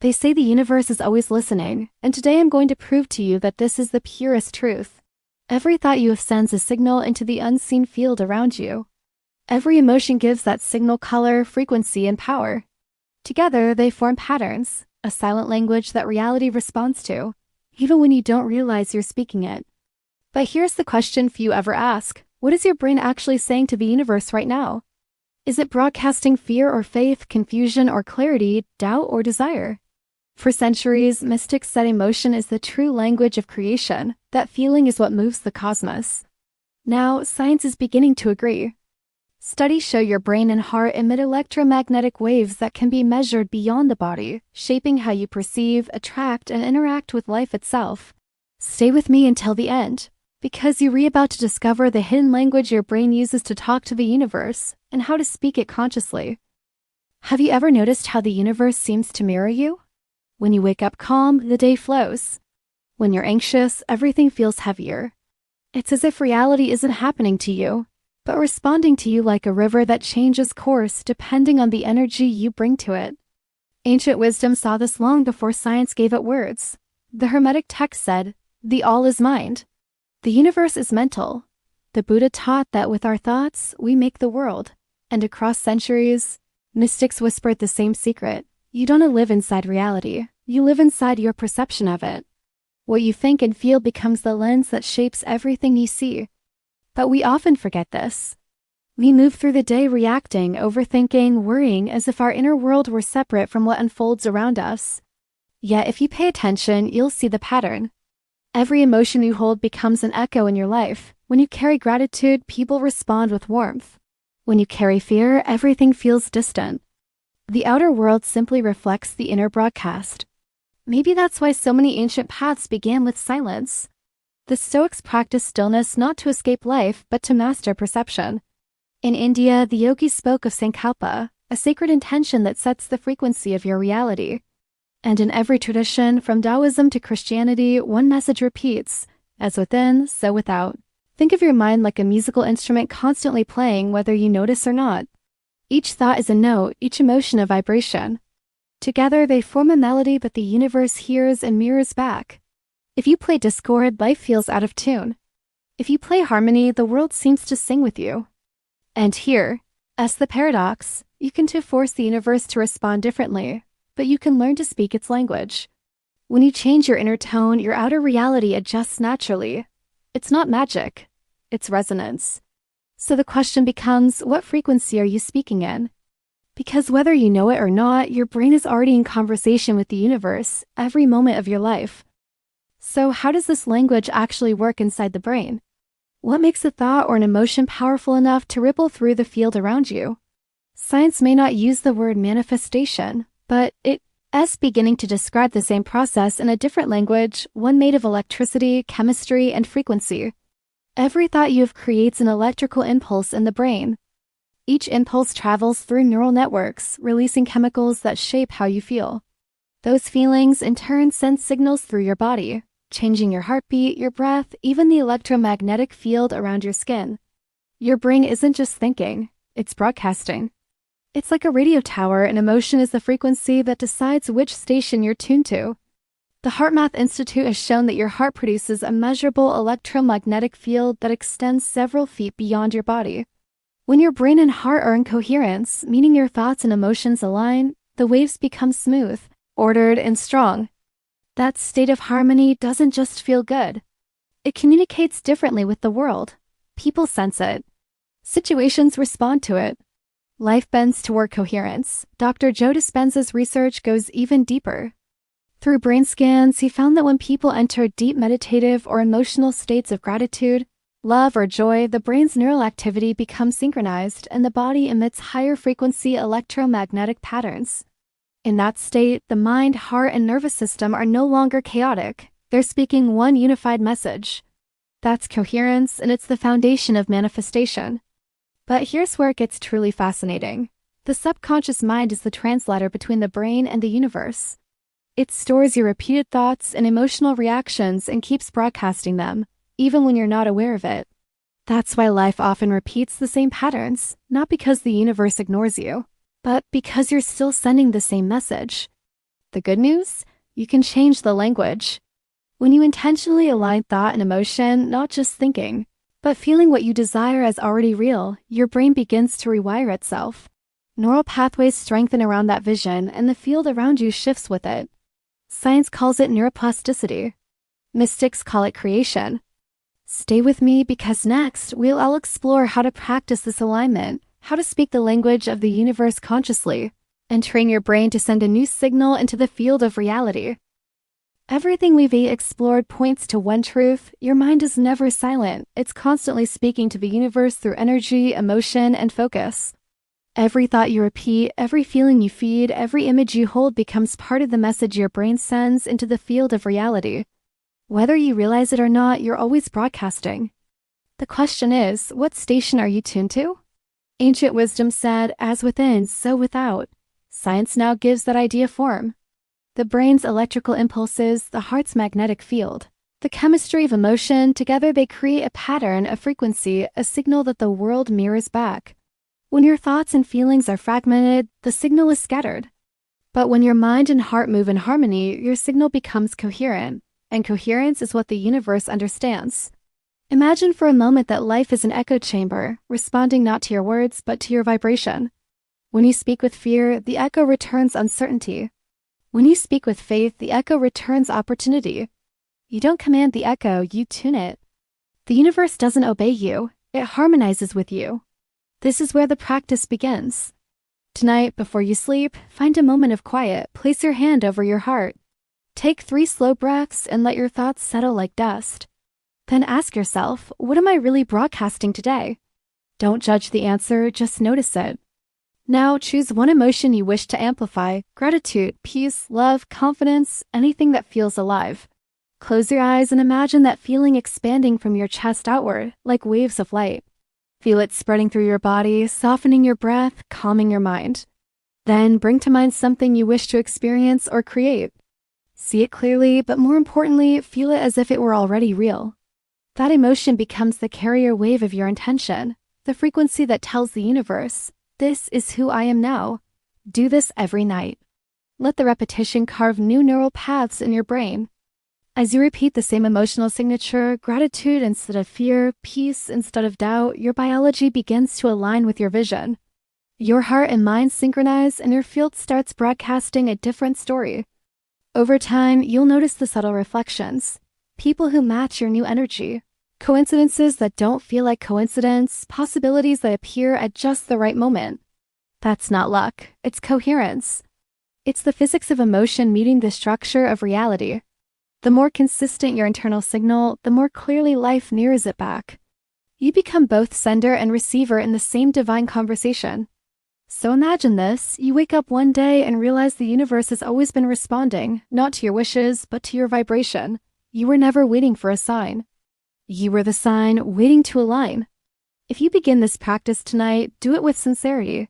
They say the universe is always listening, and today I'm going to prove to you that this is the purest truth. Every thought you have sends a signal into the unseen field around you. Every emotion gives that signal color, frequency, and power. Together, they form patterns, a silent language that reality responds to, even when you don't realize you're speaking it. But here's the question few ever ask. What is your brain actually saying to the universe right now? Is it broadcasting fear or faith, confusion or clarity, doubt or desire? For centuries, mystics said emotion is the true language of creation, that feeling is what moves the cosmos. Now, science is beginning to agree. Studies show your brain and heart emit electromagnetic waves that can be measured beyond the body, shaping how you perceive, attract, and interact with life itself. Stay with me until the end, because you're about to discover the hidden language your brain uses to talk to the universe, and how to speak it consciously. Have you ever noticed how the universe seems to mirror you? When you wake up calm, the day flows. When you're anxious, everything feels heavier. It's as if reality isn't happening to you, but responding to you like a river that changes course depending on the energy you bring to it. Ancient wisdom saw this long before science gave it words. The Hermetic text said, "The all is mind." The universe is mental. The Buddha taught that with our thoughts, we make the world. And across centuries, mystics whispered the same secret. You don't live inside reality. You live inside your perception of it. What you think and feel becomes the lens that shapes everything you see. But we often forget this. We move through the day reacting, overthinking, worrying as if our inner world were separate from what unfolds around us. Yet if you pay attention, you'll see the pattern. Every emotion you hold becomes an echo in your life. When you carry gratitude, people respond with warmth. When you carry fear, everything feels distant. The outer world simply reflects the inner broadcast. Maybe that's why so many ancient paths began with silence. The Stoics practiced stillness not to escape life, but to master perception. In India, the yogis spoke of sankalpa, a sacred intention that sets the frequency of your reality. And in every tradition, from Taoism to Christianity, one message repeats, as within, so without. Think of your mind like a musical instrument constantly playing whether you notice or not. Each thought is a note, each emotion a vibration. Together they form a melody, but the universe hears and mirrors back. If you play discord, life feels out of tune. If you play harmony, the world seems to sing with you. And here, as the paradox, you can too force the universe to respond differently, but you can learn to speak its language. When you change your inner tone, your outer reality adjusts naturally. It's not magic, it's resonance. So the question becomes, what frequency are you speaking in? Because whether you know it or not, your brain is already in conversation with the universe every moment of your life. So how does this language actually work inside the brain? What makes a thought or an emotion powerful enough to ripple through the field around you? Science may not use the word manifestation, but it's beginning to describe the same process in a different language, one made of electricity, chemistry, and frequency. Every thought you have creates an electrical impulse in the brain. Each impulse travels through neural networks, releasing chemicals that shape how you feel. Those feelings, in turn, send signals through your body, changing your heartbeat, your breath, even the electromagnetic field around your skin. Your brain isn't just thinking, it's broadcasting. It's like a radio tower, and emotion is the frequency that decides which station you're tuned to. The HeartMath Institute has shown that your heart produces a measurable electromagnetic field that extends several feet beyond your body. When your brain and heart are in coherence, meaning your thoughts and emotions align, the waves become smooth, ordered, and strong. That state of harmony doesn't just feel good. It communicates differently with the world. People sense it. Situations respond to it. Life bends toward coherence. Dr. Joe Dispenza's research goes even deeper. Through brain scans, he found that when people enter deep meditative or emotional states of gratitude, love, or joy, the brain's neural activity becomes synchronized and the body emits higher frequency electromagnetic patterns. In that state, the mind, heart, and nervous system are no longer chaotic. They're speaking one unified message. That's coherence, and it's the foundation of manifestation. But here's where it gets truly fascinating. The subconscious mind is the translator between the brain and the universe. It stores your repeated thoughts and emotional reactions and keeps broadcasting them, even when you're not aware of it. That's why life often repeats the same patterns, not because the universe ignores you, but because you're still sending the same message. The good news? You can change the language. When you intentionally align thought and emotion, not just thinking, but feeling what you desire as already real, your brain begins to rewire itself. Neural pathways strengthen around that vision, and the field around you shifts with it. Science calls it neuroplasticity. Mystics call it creation. Stay with me because next, we'll all explore how to practice this alignment, how to speak the language of the universe consciously, and train your brain to send a new signal into the field of reality. Everything we've explored points to one truth: your mind is never silent. It's constantly speaking to the universe through energy, emotion, and focus. Every thought you repeat, every feeling you feed, every image you hold becomes part of the message your brain sends into the field of reality. Whether you realize it or not, you're always broadcasting. The question is, what station are you tuned to? Ancient wisdom said, as within, so without. Science now gives that idea form. The brain's electrical impulses, the heart's magnetic field, the chemistry of emotion, together they create a pattern, a frequency, a signal that the world mirrors back. When your thoughts and feelings are fragmented, the signal is scattered. But when your mind and heart move in harmony, your signal becomes coherent, and coherence is what the universe understands. Imagine for a moment that life is an echo chamber, responding not to your words, but to your vibration. When you speak with fear, the echo returns uncertainty. When you speak with faith, the echo returns opportunity. You don't command the echo, you tune it. The universe doesn't obey you, it harmonizes with you. This is where the practice begins. Tonight, before you sleep, find a moment of quiet, place your hand over your heart. Take 3 slow breaths and let your thoughts settle like dust. Then ask yourself, what am I really broadcasting today? Don't judge the answer, just notice it. Now choose one emotion you wish to amplify: gratitude, peace, love, confidence, anything that feels alive. Close your eyes and imagine that feeling expanding from your chest outward, like waves of light. Feel it spreading through your body, softening your breath, calming your mind. Then bring to mind something you wish to experience or create. See it clearly, but more importantly, feel it as if it were already real. That emotion becomes the carrier wave of your intention, the frequency that tells the universe, this is who I am now. Do this every night. Let the repetition carve new neural paths in your brain. As you repeat the same emotional signature, gratitude instead of fear, peace instead of doubt, your biology begins to align with your vision. Your heart and mind synchronize, and your field starts broadcasting a different story. Over time, you'll notice the subtle reflections. People who match your new energy. Coincidences that don't feel like coincidence. Possibilities that appear at just the right moment. That's not luck. It's coherence. It's the physics of emotion meeting the structure of reality. The more consistent your internal signal, the more clearly life mirrors it back. You become both sender and receiver in the same divine conversation. So imagine this: you wake up one day and realize the universe has always been responding, not to your wishes, but to your vibration. You were never waiting for a sign. You were the sign, waiting to align. If you begin this practice tonight, do it with sincerity.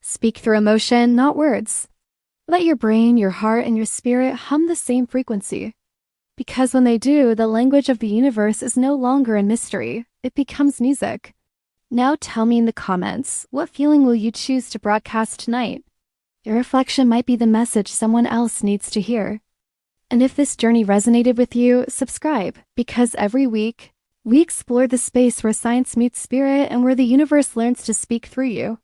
Speak through emotion, not words. Let your brain, your heart, and your spirit hum the same frequency. Because when they do, the language of the universe is no longer a mystery. It becomes music. Now tell me in the comments, what feeling will you choose to broadcast tonight? Your reflection might be the message someone else needs to hear. And if this journey resonated with you, subscribe, because every week, we explore the space where science meets spirit and where the universe learns to speak through you.